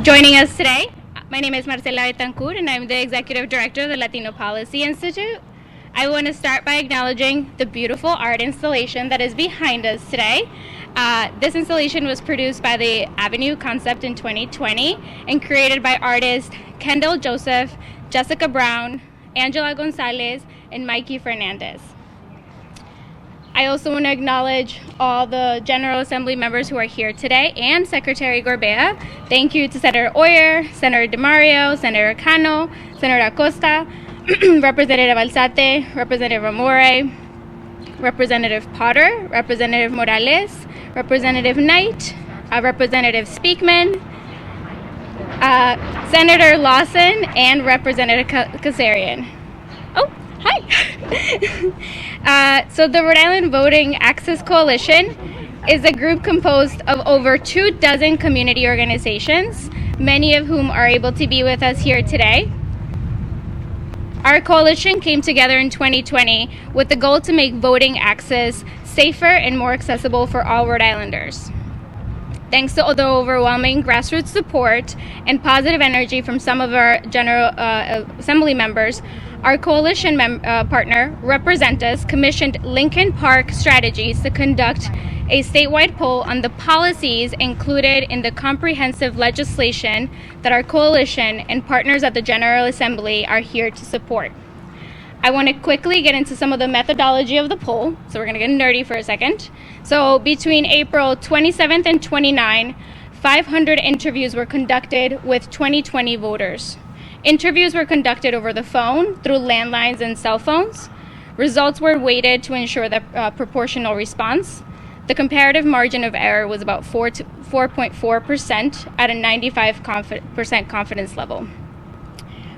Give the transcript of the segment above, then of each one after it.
Joining us today, my name is Marcela Betancur, and I'm the Executive Director of the Latino Policy Institute. I want to start by acknowledging the beautiful art installation that is behind us today. This installation was produced by the Avenue Concept in 2020 and created by artists Kendall Joseph, Jessica Brown, Angela Gonzalez, and Mikey Fernandez. I also want to acknowledge all the General Assembly members who are here today and Secretary Gorbea. Thank you to Senator Oyer, Senator DeMario, Senator Cano, Senator Acosta, Representative Alzate, Representative Amore, Representative Potter, Representative Morales, Representative Knight, Representative Speakman, Senator Lawson, and Representative Kazarian. Oh, hi. So the Rhode Island Voting Access Coalition is a group composed of over 24 community organizations, many of whom are able to be with us here today. Our coalition came together in 2020 with the goal to make voting access safer and more accessible for all Rhode Islanders. Thanks to the overwhelming grassroots support and positive energy from some of our General Assembly members, our coalition partner, Representatives, commissioned Lincoln Park Strategies to conduct a statewide poll on the policies included in the comprehensive legislation that our coalition and partners at the General Assembly are here to support. I want to quickly get into some of the methodology of the poll, so we're going to get nerdy for a second. So between April 27th and 29th, 500 interviews were conducted with 2020 voters. Interviews were conducted over the phone, through landlines and cell phones. Results were weighted to ensure the proportional response. The comparative margin of error was about 4.4% at a 95% confidence level.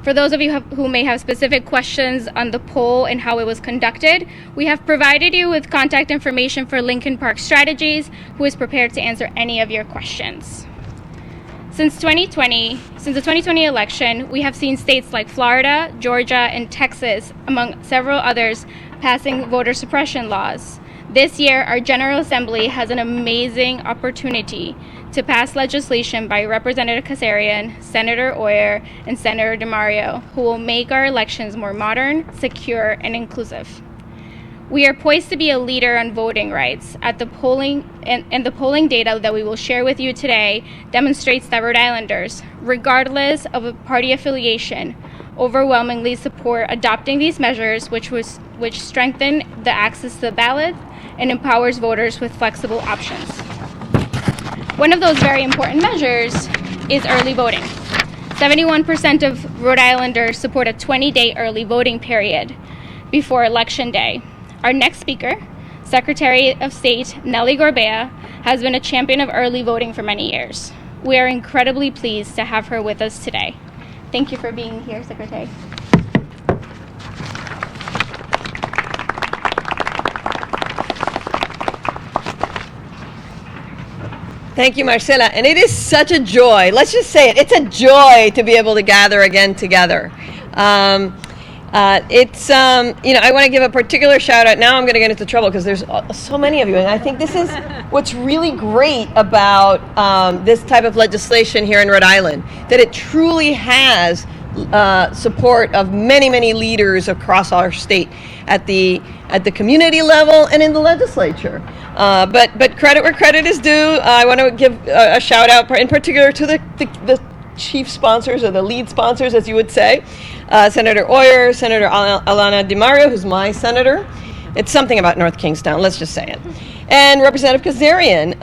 For those of you who may have specific questions on the poll and how it was conducted, we have provided you with contact information for Lincoln Park Strategies, who is prepared to answer any of your questions. Since the 2020 election, we have seen states like Florida, Georgia, and Texas, among several others, passing voter suppression laws. This year, our General Assembly has an amazing opportunity to pass legislation by Representative Kazarian, Senator Oyer, and Senator DeMario, who will make our elections more modern, secure, and inclusive. We are poised to be a leader on voting rights at the polling, and the polling data that we will share with you today demonstrates that Rhode Islanders, regardless of a party affiliation, overwhelmingly support adopting these measures, which strengthen the access to the ballot and empowers voters with flexible options. One of those very important measures is early voting. 71% of Rhode Islanders support a 20-day early voting period before Election Day. Our next speaker, Secretary of State Nellie Gorbea, has been a champion of early voting for many years. We are incredibly pleased to have her with us today. Thank you for being here, Secretary. Thank you, Marcela. And it is such a joy. Let's just say it. It's a joy to be able to gather again together. I want to give a particular shout out. Now I'm going to get into trouble because there's so many of you. And I think this is what's really great about this type of legislation here in Rhode Island, that it truly has support of many, many leaders across our state at the community level and in the legislature. But credit where credit is due. I want to give a shout out in particular to the chief sponsors, or the lead sponsors, as you would say, Senator Oyer, Senator Alana DeMario, who's my senator. It's something about North Kingstown, let's just say it. And Representative Kazarian.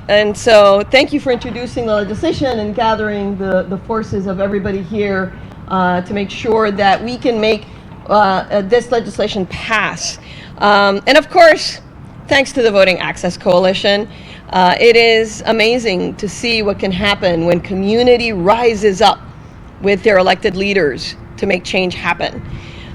And so thank you for introducing the legislation and gathering the forces of everybody here to make sure that we can make this legislation pass. And of course, thanks to the Voting Access Coalition, it is amazing to see what can happen when community rises up with their elected leaders to make change happen.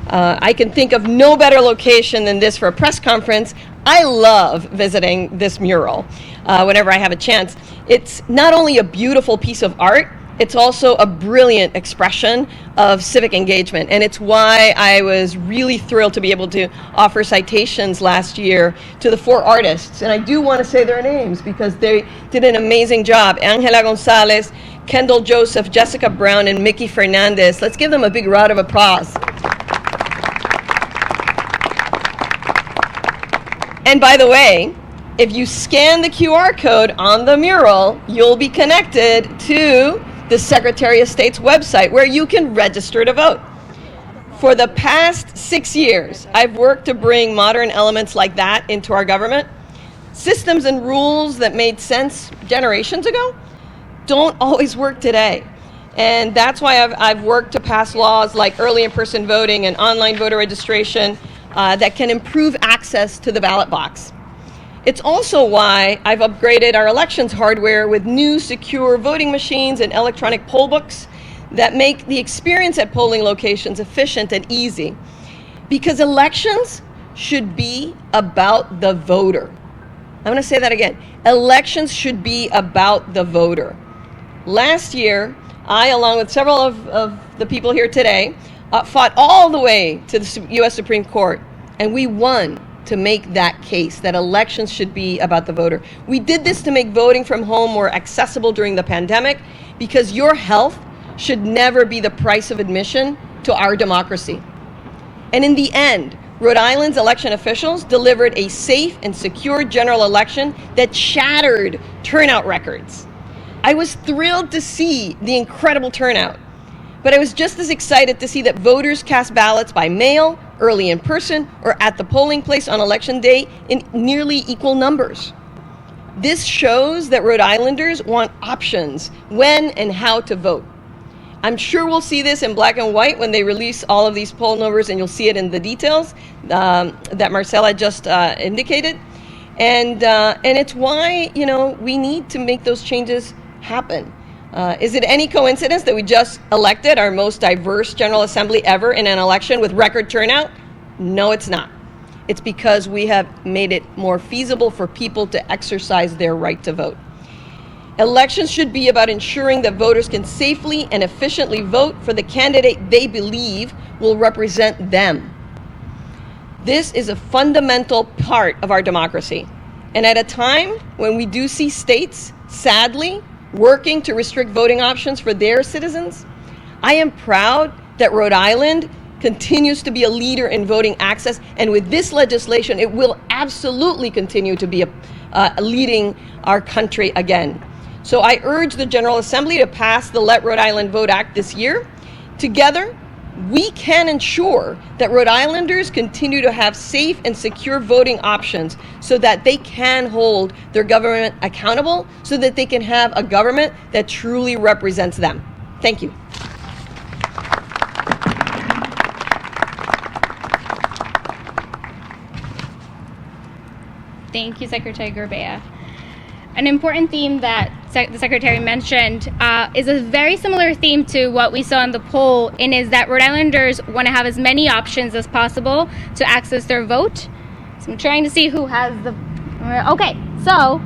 I can think of no better location than this for a press conference. I love visiting this mural whenever I have a chance. It's not only a beautiful piece of art, it's also a brilliant expression of civic engagement. And it's why I was really thrilled to be able to offer citations last year to the 4 artists. And I do want to say their names because they did an amazing job. Angela Gonzalez, Kendall Joseph, Jessica Brown, and Mikey Fernandez. Let's give them a big round of applause. And by the way, if you scan the QR code on the mural, you'll be connected to the Secretary of State's website where you can register to vote. For the past 6 years, I've worked to bring modern elements like that into our government. Systems and rules that made sense generations ago don't always work today. And that's why I've worked to pass laws like early in-person voting and online voter registration that can improve access to the ballot box. It's also why I've upgraded our elections hardware with new secure voting machines and electronic poll books that make the experience at polling locations efficient and easy. Because elections should be about the voter. I'm going to say that again. Elections should be about the voter. Last year, I, along with several of the people here today, fought all the way to the U.S. Supreme Court, and we won to make that case, that elections should be about the voter. We did this to make voting from home more accessible during the pandemic, because your health should never be the price of admission to our democracy. And in the end, Rhode Island's election officials delivered a safe and secure general election that shattered turnout records. I was thrilled to see the incredible turnout, but I was just as excited to see that voters cast ballots by mail, early in person, or at the polling place on election day in nearly equal numbers. This shows that Rhode Islanders want options when and how to vote. I'm sure we'll see this in black and white when they release all of these poll numbers, and you'll see it in the details that Marcela just indicated. And it's why, we need to make those changes happen. Is it any coincidence that we just elected our most diverse General Assembly ever in an election with record turnout? No, it's not. It's because we have made it more feasible for people to exercise their right to vote. Elections should be about ensuring that voters can safely and efficiently vote for the candidate they believe will represent them. This is a fundamental part of our democracy. And at a time when we do see states, sadly, working to restrict voting options for their citizens, I am proud that Rhode Island continues to be a leader in voting access, and with this legislation, it will absolutely continue to be leading our country again. So I urge the General Assembly to pass the Let Rhode Island Vote Act this year. Together, we can ensure that Rhode Islanders continue to have safe and secure voting options so that they can hold their government accountable, so that they can have a government that truly represents them. Thank you. Thank you, Secretary Gorbea. An important theme that the Secretary mentioned is a very similar theme to what we saw in the poll, and is that Rhode Islanders want to have as many options as possible to access their vote. So I'm trying to see who has the... Okay, so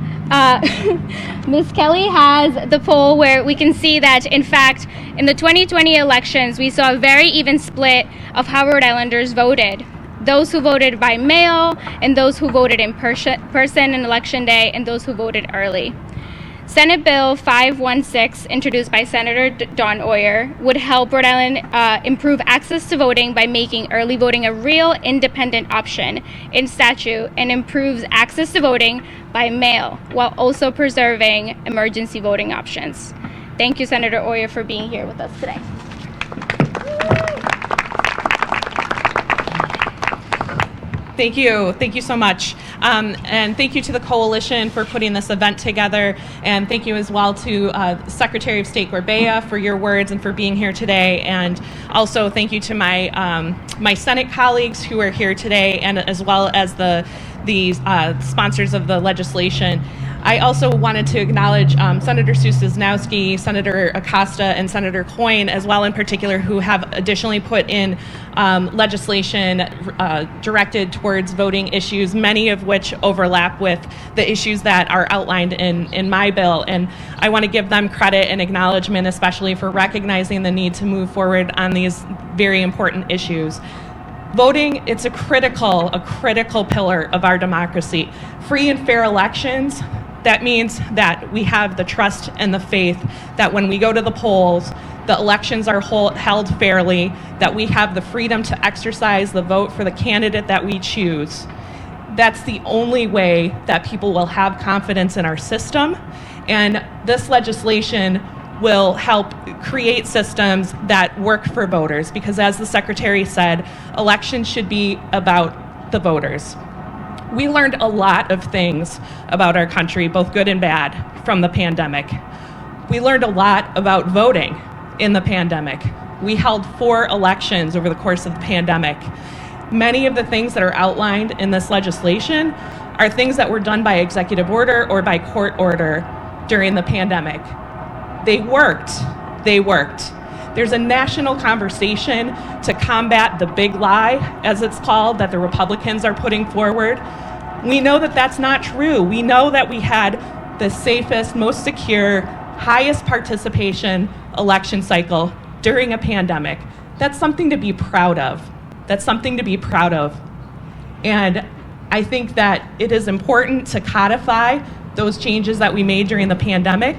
Ms. Kelly has the poll where we can see that, in fact, in the 2020 elections, we saw a very even split of how Rhode Islanders voted. Those who voted by mail, and those who voted in person on election day, and those who voted early. Senate Bill 516, introduced by Senator Don Oyer, would help Rhode Island improve access to voting by making early voting a real independent option in statute, and improves access to voting by mail while also preserving emergency voting options. Thank you, Senator Oyer, for being here with us today. Thank you. Thank you so much. And thank you to the Coalition for putting this event together. And thank you as well to Secretary of State Gorbea for your words and for being here today. And also thank you to my Senate colleagues who are here today, and as well as the sponsors of the legislation. I also wanted to acknowledge Senator Cisnowski, Senator Acosta, and Senator Coyne as well in particular, who have additionally put in legislation directed towards voting issues, many of which overlap with the issues that are outlined in my bill. And I want to give them credit and acknowledgement, especially for recognizing the need to move forward on these very important issues. Voting, it's a critical pillar of our democracy. Free and fair elections, that means that we have the trust and the faith that when we go to the polls, the elections are held fairly, that we have the freedom to exercise the vote for the candidate that we choose. That's the only way that people will have confidence in our system. And this legislation will help create systems that work for voters, because as the Secretary said, elections should be about the voters. We learned a lot of things about our country, both good and bad, from the pandemic. We learned a lot about voting in the pandemic. We held 4 elections over the course of the pandemic. Many of the things that are outlined in this legislation are things that were done by executive order or by court order during the pandemic. They worked. There's a national conversation to combat the big lie, as it's called, that the Republicans are putting forward. We know that that's not true. We know that we had the safest, most secure, highest participation election cycle during a pandemic. That's something to be proud of. And I think that it is important to codify those changes that we made during the pandemic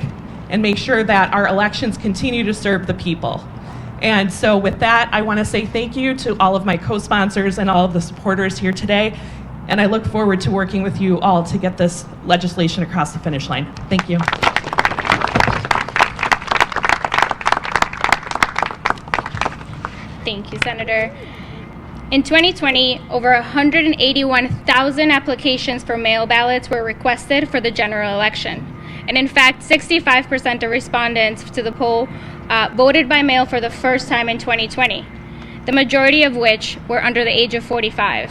and make sure that our elections continue to serve the people. And so with that, I want to say thank you to all of my co-sponsors and all of the supporters here today. And I look forward to working with you all to get this legislation across the finish line. Thank you. Thank you, Senator. In 2020, over 181,000 applications for mail ballots were requested for the general election. And in fact, 65% of respondents to the poll voted by mail for the first time in 2020, the majority of which were under the age of 45.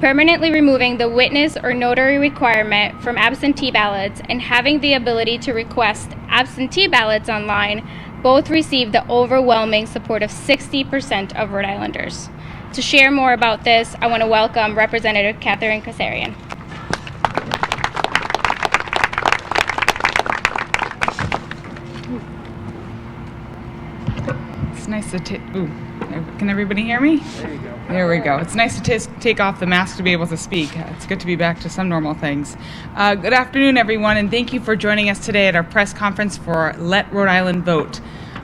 Permanently removing the witness or notary requirement from absentee ballots and having the ability to request absentee ballots online both received the overwhelming support of 60% of Rhode Islanders. To share more about this, I want to welcome Representative Catherine Kasarian. It's nice to can everybody hear me? There you go. There we go. It's nice to take off the mask to be able to speak. It's good to be back to some normal things. Good afternoon, everyone, and thank you for joining us today at our press conference for Let Rhode Island Vote.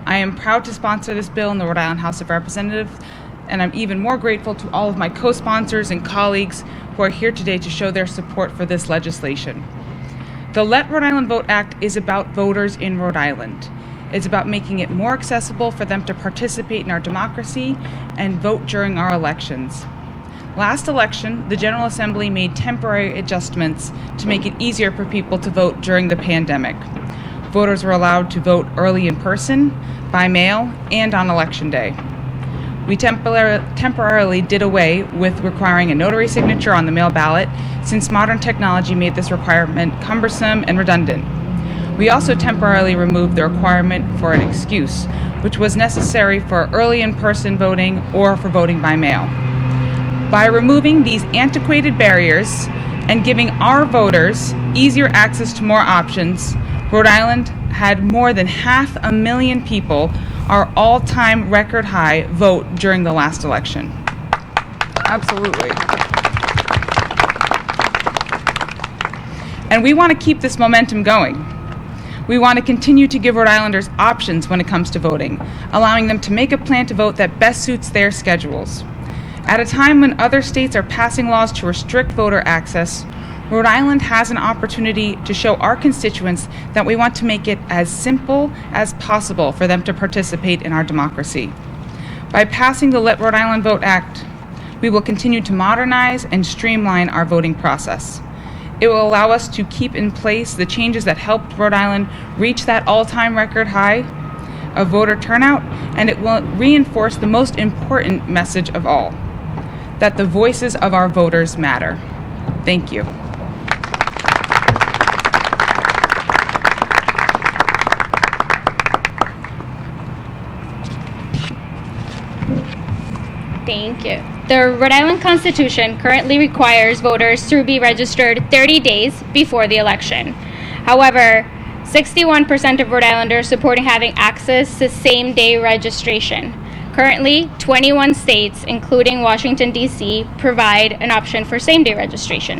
I am proud to sponsor this bill in the Rhode Island House of Representatives, and I'm even more grateful to all of my co-sponsors and colleagues who are here today to show their support for this legislation. The Let Rhode Island Vote Act is about voters in Rhode Island. It's about making it more accessible for them to participate in our democracy and vote during our elections. Last election, the General Assembly made temporary adjustments to make it easier for people to vote during the pandemic. Voters were allowed to vote early in person, by mail, and on Election Day. We temporarily did away with requiring a notary signature on the mail ballot, since modern technology made this requirement cumbersome and redundant. We also temporarily removed the requirement for an excuse, which was necessary for early in-person voting or for voting by mail. By removing these antiquated barriers and giving our voters easier access to more options, Rhode Island had more than 500,000 people, our all-time record high, vote during the last election. Absolutely. And we want to keep this momentum going. We want to continue to give Rhode Islanders options when it comes to voting, allowing them to make a plan to vote that best suits their schedules. At a time when other states are passing laws to restrict voter access, Rhode Island has an opportunity to show our constituents that we want to make it as simple as possible for them to participate in our democracy. By passing the Let Rhode Island Vote Act, we will continue to modernize and streamline our voting process. It will allow us to keep in place the changes that helped Rhode Island reach that all-time record high of voter turnout, and it will reinforce the most important message of all, that the voices of our voters matter. Thank you. Thank you. The Rhode Island Constitution currently requires voters to be registered 30 days before the election. However, 61% of Rhode Islanders supporting having access to same-day registration. Currently, 21 states, including Washington, D.C., provide an option for same-day registration.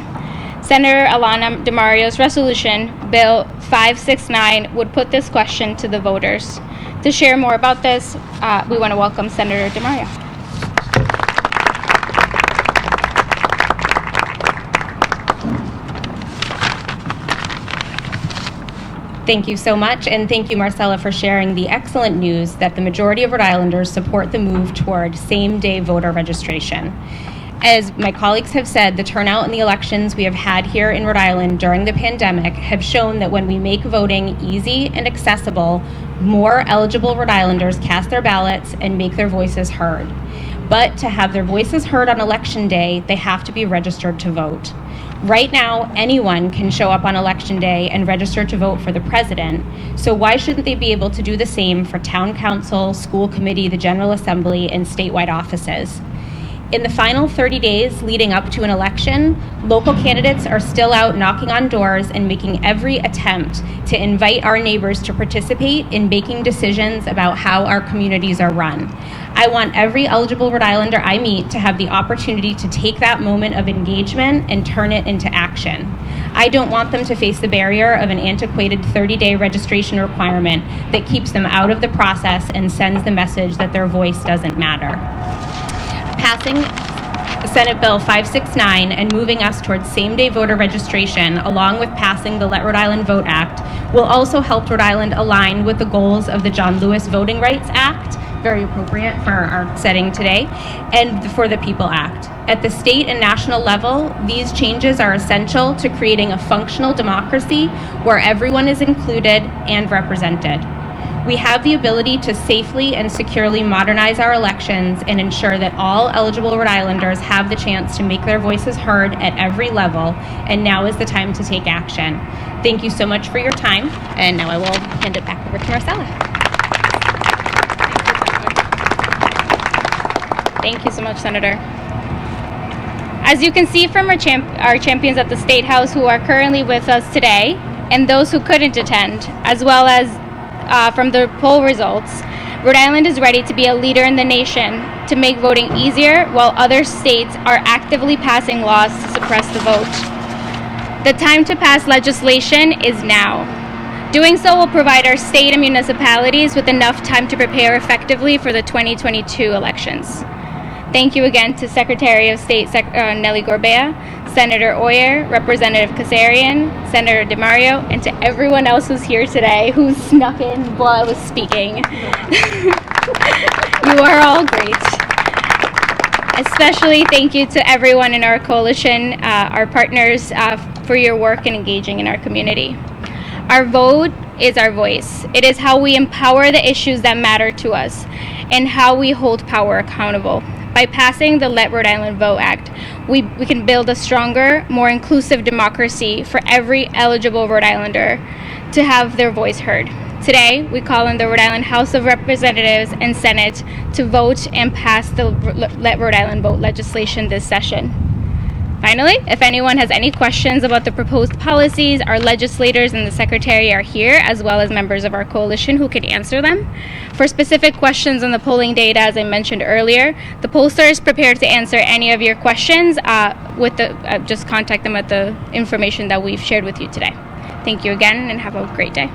Senator Alana DeMario's resolution, Bill 569, would put this question to the voters. To share more about this, we want to welcome Senator DeMario. Thank you so much, and thank you, Marcela, for sharing the excellent news that the majority of Rhode Islanders support the move toward same-day voter registration. As my colleagues have said, the turnout in the elections we have had here in Rhode Island during the pandemic have shown that when we make voting easy and accessible, more eligible Rhode Islanders cast their ballots and make their voices heard. But to have their voices heard on Election Day, they have to be registered to vote. Right now, anyone can show up on Election Day and register to vote for the president, so why shouldn't they be able to do the same for town council, school committee, the General Assembly, and statewide offices? In the final 30 days leading up to an election, local candidates are still out knocking on doors and making every attempt to invite our neighbors to participate in making decisions about how our communities are run. I want every eligible Rhode Islander I meet to have the opportunity to take that moment of engagement and turn it into action. I don't want them to face the barrier of an antiquated 30-day registration requirement that keeps them out of the process and sends the message that their voice doesn't matter. Passing Senate Bill 569 and moving us towards same-day voter registration, along with passing the Let Rhode Island Vote Act, will also help Rhode Island align with the goals of the John Lewis Voting Rights Act, very appropriate for our setting today, and for the People Act. At the state and national level, these changes are essential to creating a functional democracy where everyone is included and represented. We have the ability to safely and securely modernize our elections and ensure that all eligible Rhode Islanders have the chance to make their voices heard at every level, and now is the time to take action. Thank you so much for your time, and now I will hand it back over to Marcela. Thank you so much, Senator. As you can see from our champions at the State House who are currently with us today, and those who couldn't attend, as well as from the poll results, Rhode Island is ready to be a leader in the nation to make voting easier while other states are actively passing laws to suppress the vote. The time to pass legislation is now. Doing so will provide our state and municipalities with enough time to prepare effectively for the 2022 elections. Thank you again to Secretary of State Nellie Gorbea, Senator Oyer, Representative Kasarian, Senator DeMario, and to everyone else who's here today who snuck in while I was speaking. You are all great. Especially thank you to everyone in our coalition, our partners, for your work in engaging in our community. Our vote is our voice. It is how we empower the issues that matter to us and how we hold power accountable. By passing the Let Rhode Island Vote Act, we can build a stronger, more inclusive democracy for every eligible Rhode Islander to have their voice heard. Today, we call on the Rhode Island House of Representatives and Senate to vote and pass the Let Rhode Island Vote legislation this session. Finally, if anyone has any questions about the proposed policies, our legislators and the Secretary are here, as well as members of our coalition who can answer them. For specific questions on the polling data, as I mentioned earlier, the pollster is prepared to answer any of your questions. Just contact them at the information that we've shared with you today. Thank you again, and have a great day.